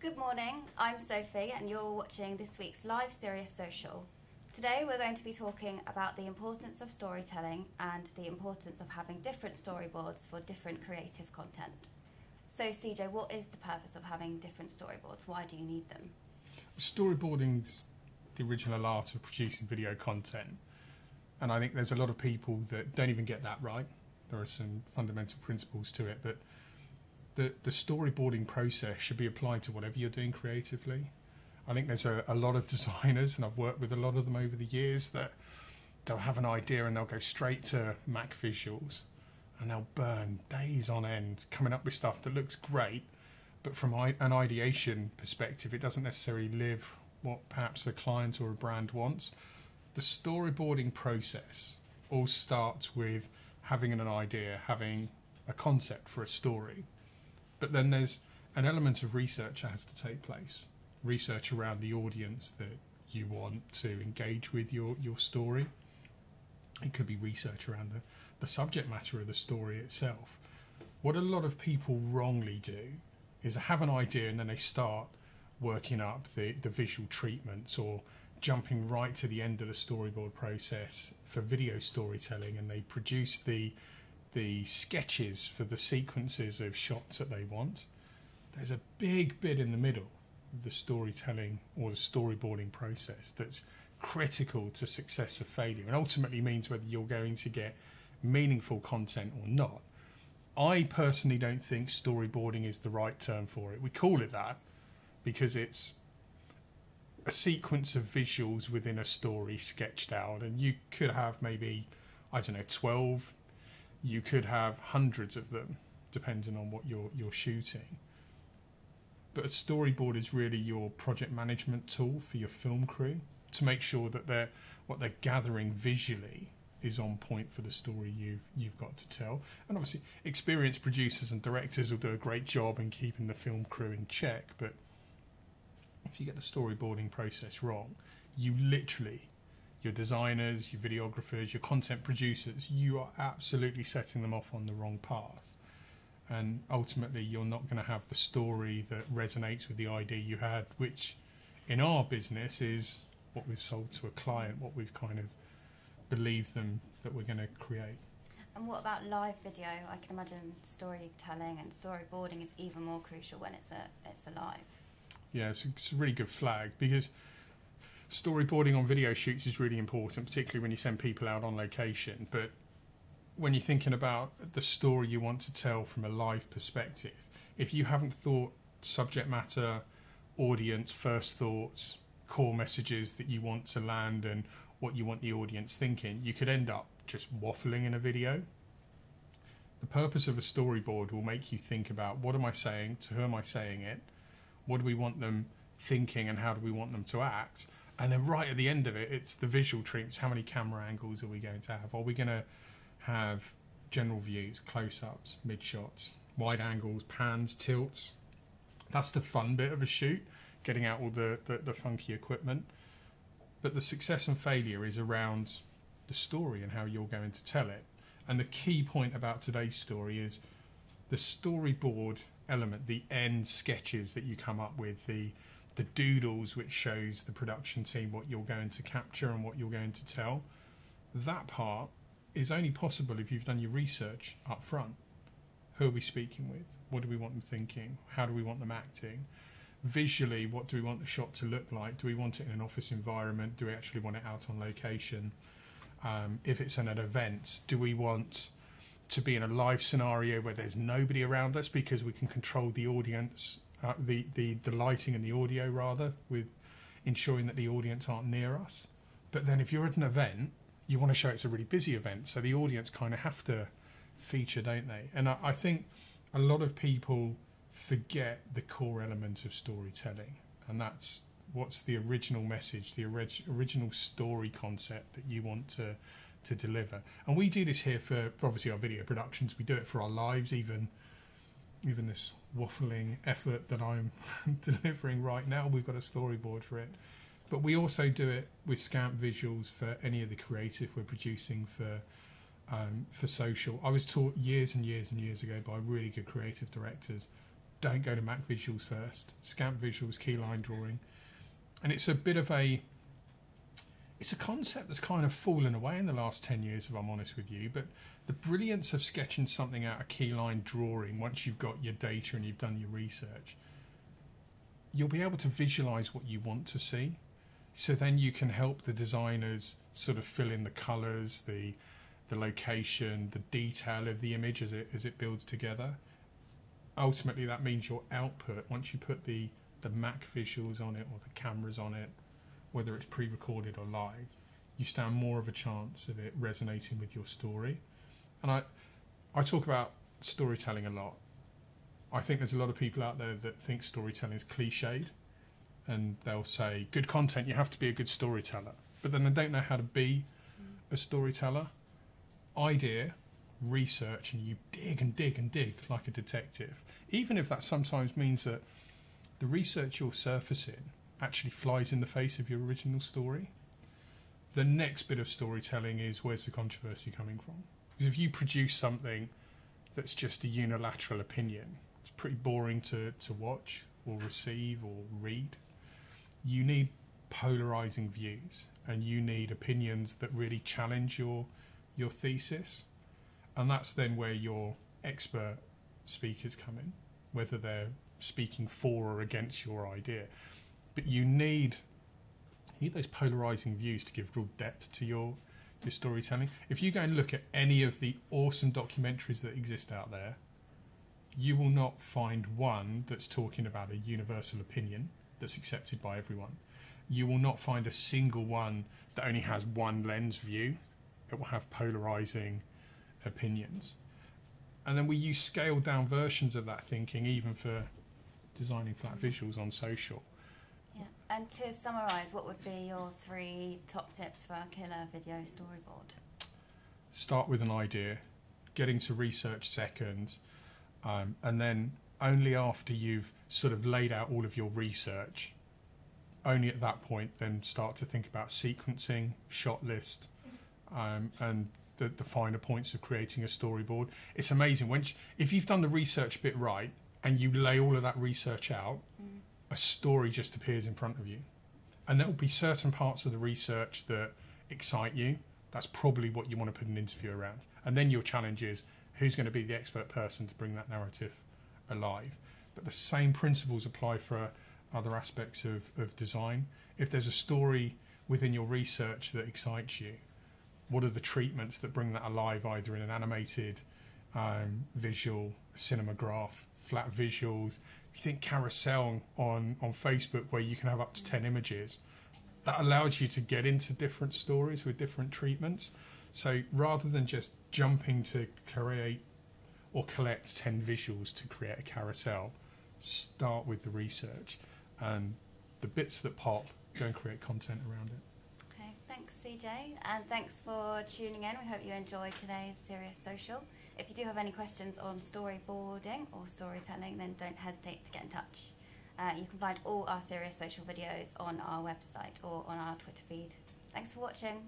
Good morning, I'm Sophie and you're watching this week's live Serious Social. Today we're going to be talking about the importance of storytelling and the importance of having different storyboards for different creative content. So CJ, what is the purpose of having different storyboards? Why do you need them? Storyboarding's the original art of producing video content, and I think there's a lot of people that don't even get that right. There are some fundamental principles to it, but the storyboarding process should be applied to whatever you're doing creatively. I think there's a lot of designers, and I've worked with a lot of them over the years, that they'll have an idea and they'll go straight to Mac visuals and they'll burn days on end coming up with stuff that looks great, but from an ideation perspective it doesn't necessarily live what perhaps a client or a brand wants. The storyboarding process all starts with having an idea, having a concept for a story, but then there's an element of research that has to take place. Research around the audience that you want to engage with your story. It could be research around the subject matter of the story itself. What a lot of people wrongly do is have an idea and then they start working up the visual treatments or jumping right to the end of the storyboard process for video storytelling, and they produce the sketches for the sequences of shots that they want. There's a big bit in the middle of the storytelling or the storyboarding process that's critical to success or failure, and ultimately means whether you're going to get meaningful content or not. I personally don't think storyboarding is the right term for it. We call it that because it's a sequence of visuals within a story sketched out, and you could have maybe, 12, you could have hundreds of them depending on what you're shooting. But a storyboard is really your project management tool for your film crew to make sure that what they're gathering visually is on point for the story you've got to tell. And obviously experienced producers and directors will do a great job in keeping the film crew in check, but if you get the storyboarding process wrong, you literally, your designers, your videographers, your content producers, you are absolutely setting them off on the wrong path. And ultimately you're not going to have the story that resonates with the idea you had, which in our business is what we've sold to a client, what we've kind of believed them that we're going to create. And what about live video? I can imagine storytelling and storyboarding is even more crucial when it's a live. Yeah, it's a really good flag, because storyboarding on video shoots is really important, particularly when you send people out on location. But when you're thinking about the story you want to tell from a live perspective, if you haven't thought subject matter, audience, first thoughts, core messages that you want to land and what you want the audience thinking, you could end up just waffling in a video. The purpose of a storyboard will make you think about, what am I saying, to who am I saying it, what do we want them thinking and how do we want them to act, and then right at the end of it, it's the visual treatments. How many camera angles are we going to have? Are we going to have general views, close-ups, mid-shots, wide angles, pans, tilts? That's the fun bit of a shoot, getting out all the funky equipment. But the success and failure is around the story and how you're going to tell it. And the key point about today's story is the storyboard element, the end sketches that you come up with, the doodles which shows the production team what you're going to capture and what you're going to tell. That part is only possible if you've done your research up front. Who are we speaking with? What do we want them thinking? How do we want them acting? Visually, what do we want the shot to look like? Do we want it in an office environment? Do we actually want it out on location? If it's in an event, do we want to be in a live scenario where there's nobody around us because we can control the audience, the lighting and the audio rather, with ensuring that the audience aren't near us? But then if you're at an event, you want to show it's a really busy event, so the audience kind of have to feature, don't they? And I think a lot of people forget the core element of storytelling, and that's what's the original message, the original story concept that you want to deliver. And we do this here for obviously our video productions. We do it for our lives, even this waffling effort that I'm delivering right now, we've got a storyboard for it. But we also do it with scamp visuals for any of the creative we're producing for social. I was taught years and years and years ago by really good creative directors don't go to Mac Visuals first. Scamp Visuals, keyline drawing. And it's a bit of it's a concept that's kind of fallen away in the last 10 years, if I'm honest with you. But the brilliance of sketching something out of keyline drawing, once you've got your data and you've done your research, you'll be able to visualize what you want to see. So then you can help the designers sort of fill in the colors, the location, the detail of the image as it builds together. Ultimately, that means your output, once you put the Mac visuals on it or the cameras on it, whether it's pre-recorded or live, you stand more of a chance of it resonating with your story. And I talk about storytelling a lot. I think there's a lot of people out there that think storytelling is cliched, and they'll say, good content, you have to be a good storyteller. But then they don't know how to be a storyteller. Idea, research, and you dig and dig and dig like a detective. Even if that sometimes means that the research you're surfacing actually flies in the face of your original story. The next bit of storytelling is, where's the controversy coming from? Because if you produce something that's just a unilateral opinion, it's pretty boring to watch or receive or read. You need polarizing views, and you need opinions that really challenge your thesis. And that's then where your expert speakers come in, whether they're speaking for or against your idea. But you need those polarizing views to give real depth to your storytelling. If you go and look at any of the awesome documentaries that exist out there, you will not find one that's talking about a universal opinion that's accepted by everyone. You will not find a single one that only has one lens view. It will have polarizing opinions. And then we use scaled down versions of that thinking even for designing flat visuals on social. Yeah. And to summarise, what would be your 3 top tips for a killer video storyboard? Start with an idea, getting to research second, and then only after you've sort of laid out all of your research, only at that point then start to think about sequencing, shot list, and the finer points of creating a storyboard. It's amazing if you've done the research bit right and you lay all of that research out, a story just appears in front of you. And there will be certain parts of the research that excite you. That's probably what you want to put an interview around. And then your challenge is, who's going to be the expert person to bring that narrative alive? But the same principles apply for other aspects of design. If there's a story within your research that excites you, what are the treatments that bring that alive, either in an animated, visual, cinematograph, flat visuals? If you think carousel on Facebook, where you can have up to 10 images, that allows you to get into different stories with different treatments. So rather than just jumping to create or collect 10 visuals to create a carousel, start with the research, and the bits that pop, go and create content around it. Okay, thanks CJ, and thanks for tuning in. We hope you enjoyed today's Serious Social. If you do have any questions on storyboarding or storytelling, then don't hesitate to get in touch. You can find all our Serious Social videos on our website or on our Twitter feed. Thanks for watching.